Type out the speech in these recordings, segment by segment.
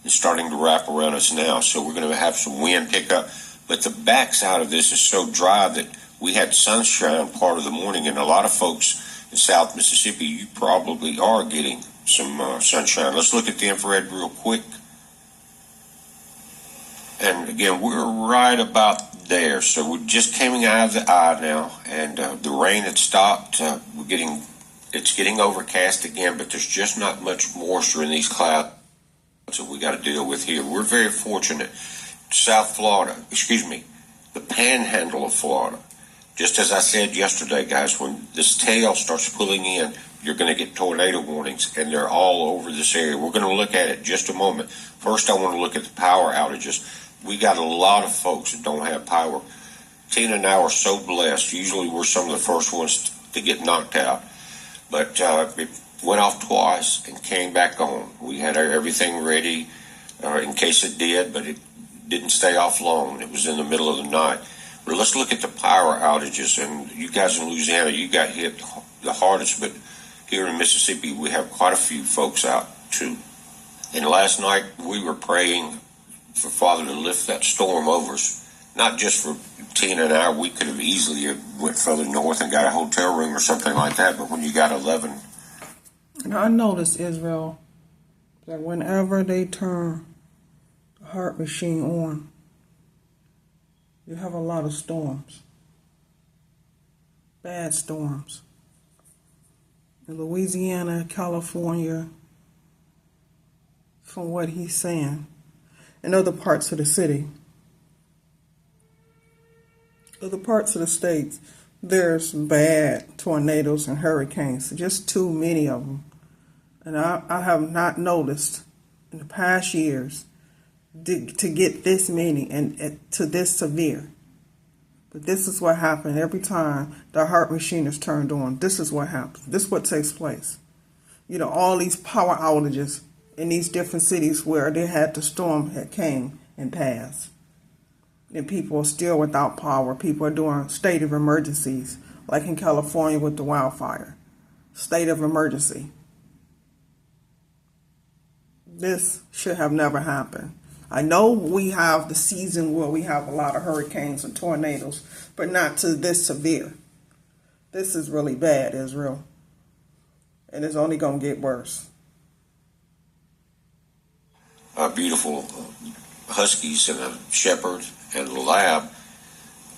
is starting to wrap around us now. So we're going to have some wind pickup. But the backside of this is so dry that we had sunshine part of the morning, and a lot of folks in South Mississippi, you probably are getting some sunshine. Let's look at the infrared real quick. And again, we're right about there. So we're just coming out of the eye now, and the rain had stopped. It's getting overcast again, but there's just not much moisture in these clouds that we got to deal with here. We're very fortunate. South Florida, the panhandle of Florida. Just as I said yesterday, guys, when this tail starts pulling in, you're going to get tornado warnings, and they're all over this area. We're going to look at it in just a moment. First, I want to look at the power outages. We got a lot of folks that don't have power. Tina and I are so blessed. Usually we're some of the first ones to get knocked out. But it went off twice and came back on. We had everything ready in case it did, but it didn't stay off long. It was in the middle of the night. But let's look at the power outages. And you guys in Louisiana, you got hit the hardest, but here in Mississippi, we have quite a few folks out too. And last night, we were praying for Father to lift that storm over us. Not just for Tina and I. We could have easily went further north and got a hotel room or something like that. But when you got 11. And I noticed, Israel, that whenever they turn the heart machine on, you have a lot of storms. Bad storms. In Louisiana, California, from what he's saying, in other parts of the city, other parts of the states, there's bad tornadoes and hurricanes, just too many of them. And I have not noticed in the past years to get this many and to this severe. But this is what happened every time the heart machine is turned on. This is what happens. This is what takes place. You know, all these power outages in these different cities where they had the storm had came and passed. And people are still without power. People are doing state of emergencies, like in California with the wildfire. State of emergency. This should have never happened. I know we have the season where we have a lot of hurricanes and tornadoes, but not to this severe. This is really bad, Israel. And it's only going to get worse. Beautiful huskies and a shepherd and a lab,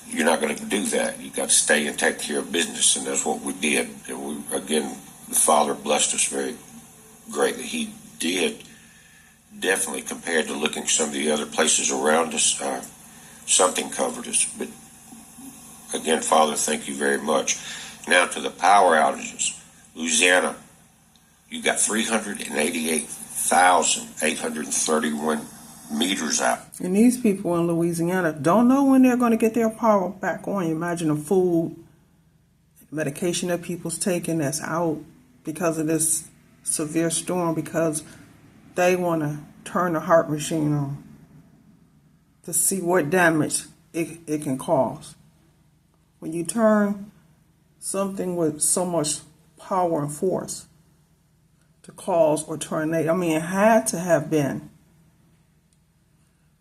you're not going to do that. You got to stay and take care of business, and that's what we did. And again, the Father blessed us very greatly. He did, definitely, compared to looking some of the other places around us. Something covered us. But again, Father, thank you very much. Now to the power outages. Louisiana, you got 388,831 meters out. And these people in Louisiana don't know when they're going to get their power back on. You imagine the food, medication that people's taking that's out because of this severe storm, because they want to turn the heart machine on to see what damage it can cause. When you turn something with so much power and force to cause a tornado, I mean, it had to have been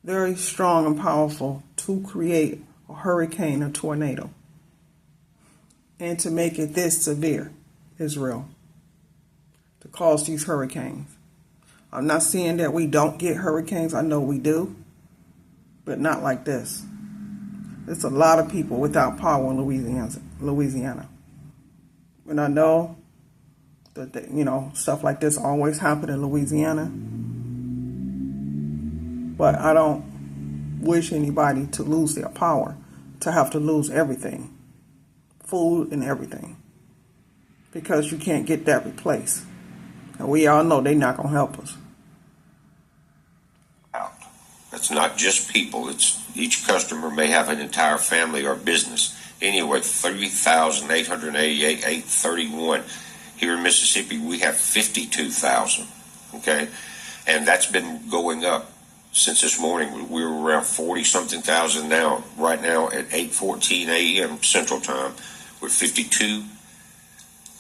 very strong and powerful to create a hurricane or tornado and to make it this severe, Israel, to cause these hurricanes. I'm not saying that we don't get hurricanes. I know we do, but not like this. There's a lot of people without power in Louisiana. And I know that, you know, stuff like this always happen in Louisiana. But I don't wish anybody to lose their power, to have to lose everything, food and everything, because you can't get that replaced. And we all know they're not going to help us. That's not just people. It's each customer may have an entire family or business. Anyway, 3,888,831. Here in Mississippi, we have 52,000. Okay, and that's been going up since this morning. We were around 40-something thousand now. Right now at 8:14 a.m. Central Time, we're 52.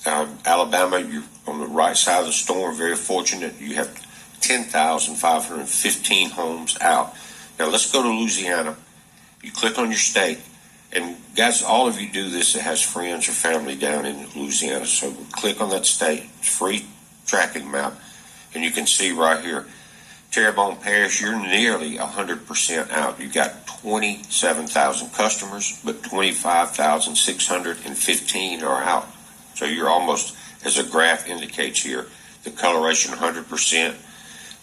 Alabama, you're on the right side of the storm. Very fortunate. You have 10,515 homes out. Now let's go to Louisiana. You click on your state, and guys, all of you do this that has friends or family down in Louisiana. So click on that state, it's free tracking map, and you can see right here, Terrebonne Parish, you're nearly 100% out. You've got 27,000 customers, but 25,615 are out. So you're almost, as the graph indicates here, the coloration 100%.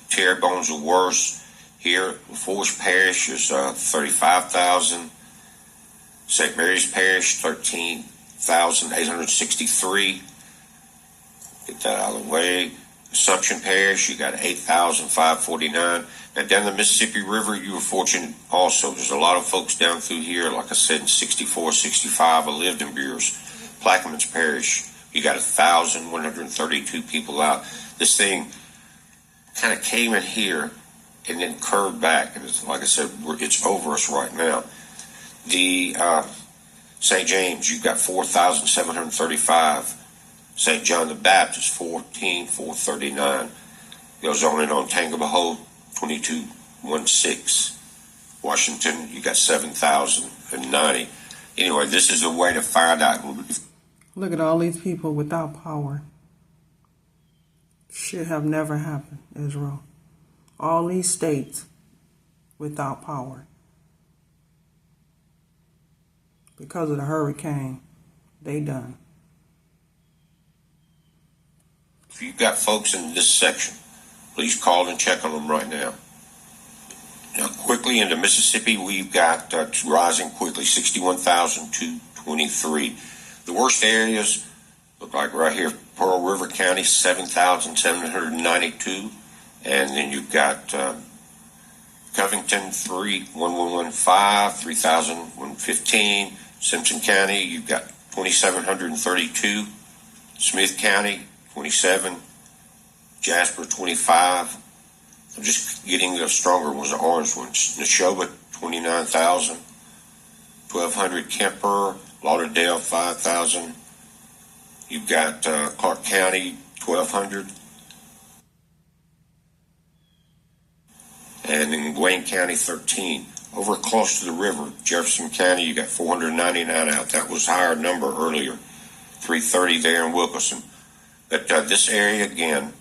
Terrebonne's the worst. Here, Forest Parish is 35,000. St. Mary's Parish, 13,863. Get that out of the way. Assumption Parish, you got 8,549. Now down the Mississippi River, you were fortunate also. There's a lot of folks down through here, like I said, in 64, 65, I lived in Beers. Plaquemines Parish, you got 1,132 people out. This thing kind of came in here and then curved back. And it's, like I said, it's over us right now. The St. James, you've got 4,735. St. John the Baptist, 14,439. Goes on and on. Tangipahoa, 22,116. Washington, you got 7,090. Anyway, this is a way to find out. Look at all these people without power. Should have never happened, Israel. All these states without power. Because of the hurricane, they done. If you've got folks in this section, please call and check on them right now. Now, quickly into Mississippi, we've got rising quickly, 61,223. The worst areas look like right here, Pearl River County, 7,792. And then you've got Covington, 3,1115, 3,115. Simpson County, you've got 2,732. Smith County, 27. Jasper, 25. I'm just getting the stronger ones, the orange ones. Neshoba, 29,000. 1,200 Kemper. Lauderdale, 5,000. You've got Clark County, 1,200. And in Wayne County, 13. Over close to the river, Jefferson County, you got 499 out. That was a higher number earlier. 330 there in Wilkerson. But this area, again,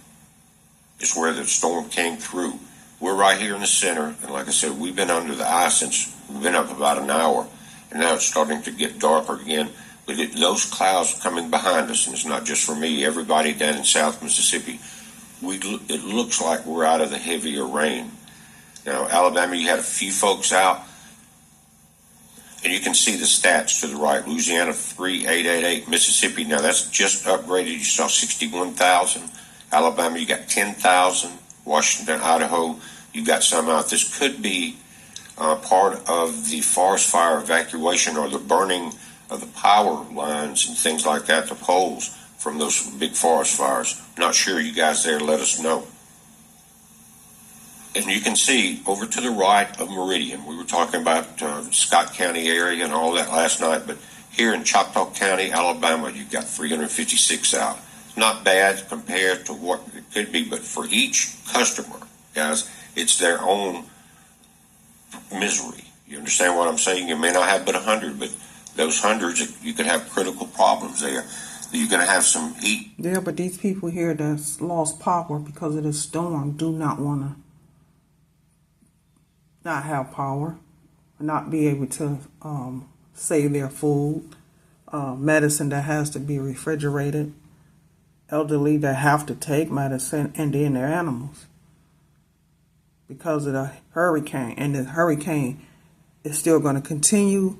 is where the storm came through. We're right here in the center, and like I said, we've been under the ice since we've been up about an hour, and now it's starting to get darker again. But those clouds coming behind us, and it's not just for me, everybody down in South Mississippi, it looks like we're out of the heavier rain. Now, Alabama, you had a few folks out, and you can see the stats to the right. Louisiana, 3,888. Mississippi, now that's just upgraded. You saw 61,000. Alabama, you got 10,000. Washington, Idaho, you got some out. This could be part of the forest fire evacuation or the burning of the power lines and things like that, the poles from those big forest fires. Not sure. You guys there, let us know. And you can see over to the right of Meridian, we were talking about Scott County area and all that last night, but here in Choctaw County, Alabama, you've got 356 out. Not bad compared to what it could be, but for each customer, guys, it's their own misery. You understand what I'm saying? You may not have but 100, but those hundreds, you could have critical problems there. You're going to have some heat. Yeah, but these people here that's lost power because of this storm do not want to not have power, not be able to save their food, medicine that has to be refrigerated, elderly that have to take medicine, and then their animals because of the hurricane. And the hurricane is still going to continue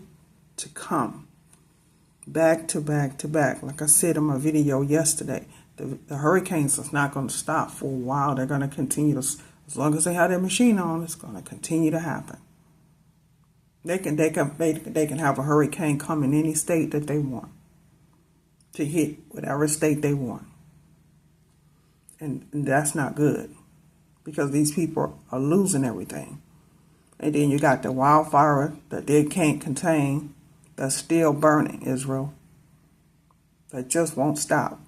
to come back to back to back. Like I said in my video yesterday, the hurricanes is not going to stop for a while. They're going to continue to, as long as they have their machine on, it's going to continue to happen. They can have a hurricane come in any state that they want to hit whatever state they want. And that's not good because these people are losing everything. And then you got the wildfire that they can't contain that's still burning, Israel, that just won't stop.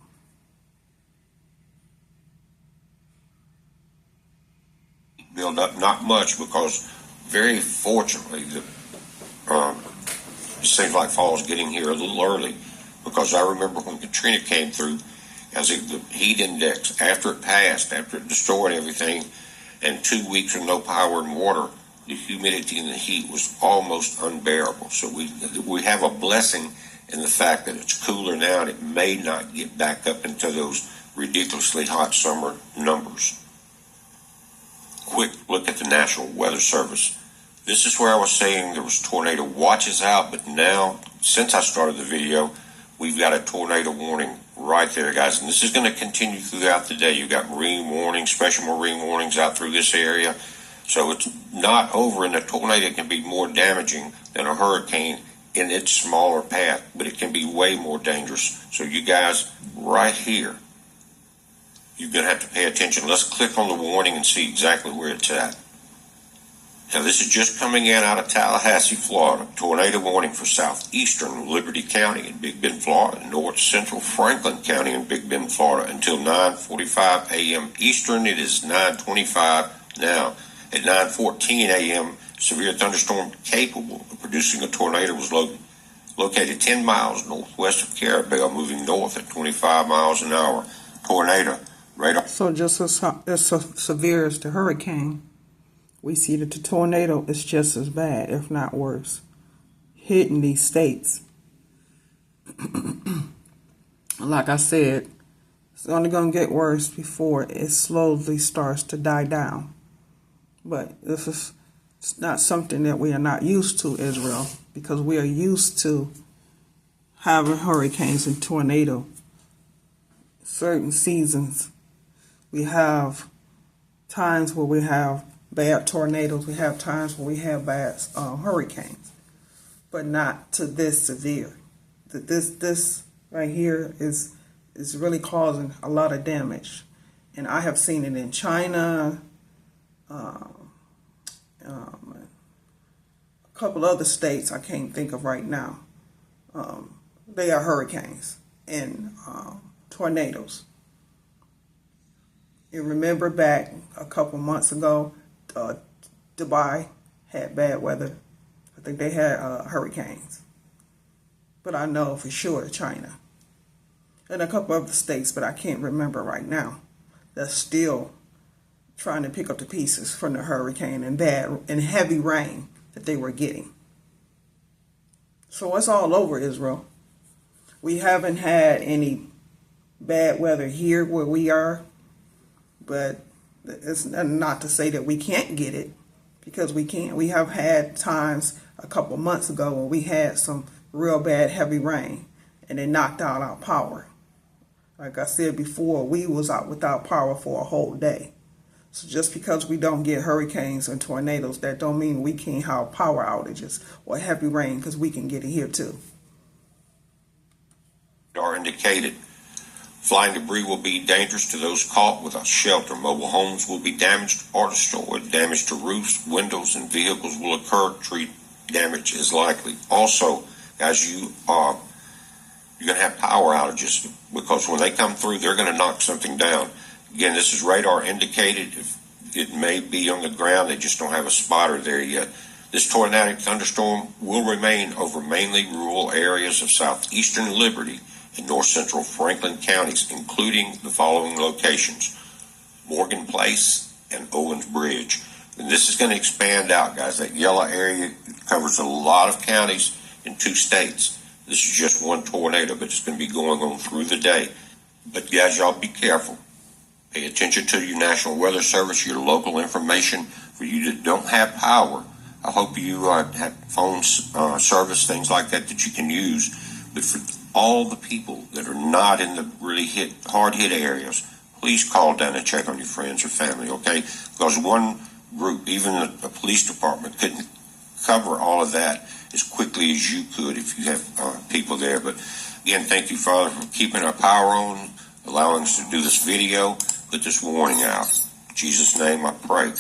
build up, not much, because very fortunately, it seems like fall's getting here a little early, because I remember when Katrina came through, as the heat index, after it passed, after it destroyed everything, and 2 weeks of no power and water, the humidity and the heat was almost unbearable. So we have a blessing in the fact that it's cooler now, and it may not get back up into those ridiculously hot summer numbers. Quick look at the National Weather Service. This is where I was saying there was tornado watches out, but now, since I started the video, we've got a tornado warning right there, guys. And this is going to continue throughout the day. You've got marine warnings, special marine warnings out through this area. So it's not over, and a tornado can be more damaging than a hurricane in its smaller path, but it can be way more dangerous. So you guys, right here, you're going to have to pay attention. Let's click on the warning and see exactly where it's at. Now, this is just coming in out of Tallahassee, Florida. Tornado warning for southeastern Liberty County in Big Bend, Florida, and north central Franklin County in Big Bend, Florida, until 9:45 a.m. Eastern. It is 9:25 now. At 9:14 a.m., severe thunderstorm capable of producing a tornado was located 10 miles northwest of Carabel, moving north at 25 miles an hour. Tornado radar. So just as severe as the hurricane, we see that the tornado is just as bad, if not worse, hitting these states. Like I said, it's only going to get worse before it slowly starts to die down. But this is not something that we are not used to, Israel, because we are used to having hurricanes and tornadoes. Certain seasons, we have times where we have bad tornadoes. We have times where we have bad hurricanes, but not to this severe. This right here is really causing a lot of damage, and I have seen it in China, a couple other states I can't think of right now. They are hurricanes and tornadoes. You remember back a couple months ago, Dubai had bad weather. I think they had hurricanes. But I know for sure China. And a couple other states, but I can't remember right now. That's still trying to pick up the pieces from the hurricane and bad and heavy rain that they were getting. So it's all over Israel. We haven't had any bad weather here where we are, but it's not to say that we can't get it, because we can. We have had times a couple months ago when we had some real bad heavy rain and it knocked out our power. Like I said before, we was out without power for a whole day. So just because we don't get hurricanes and tornadoes, that don't mean we can't have power outages or heavy rain, because we can get it here too. Are indicated. Flying debris will be dangerous to those caught without shelter. Mobile homes will be damaged or destroyed. Damage to roofs, windows, and vehicles will occur. Tree damage is likely. Also, guys, you're going to have power outages, because when they come through, they're going to knock something down. Again, this is radar indicated. It may be on the ground. They just don't have a spotter there yet. This tornadic thunderstorm will remain over mainly rural areas of southeastern Liberty and north central Franklin counties, including the following locations: Morgan Place and Owens Bridge. And this is going to expand out, guys. That yellow area covers a lot of counties in 2 states. This is just one tornado, but it's going to be going on through the day. But guys, y'all be careful. Pay attention to your National Weather Service, your local information. For you that don't have power, I hope you have phone service, things like that you can use. But for all the people that are not in the really hard hit areas, please call down and check on your friends or family, okay? Because one group, even a police department, couldn't cover all of that as quickly as you could if you have people there. But again, thank you, Father, for keeping our power on, allowing us to do this video, put this warning out. In Jesus' name I pray.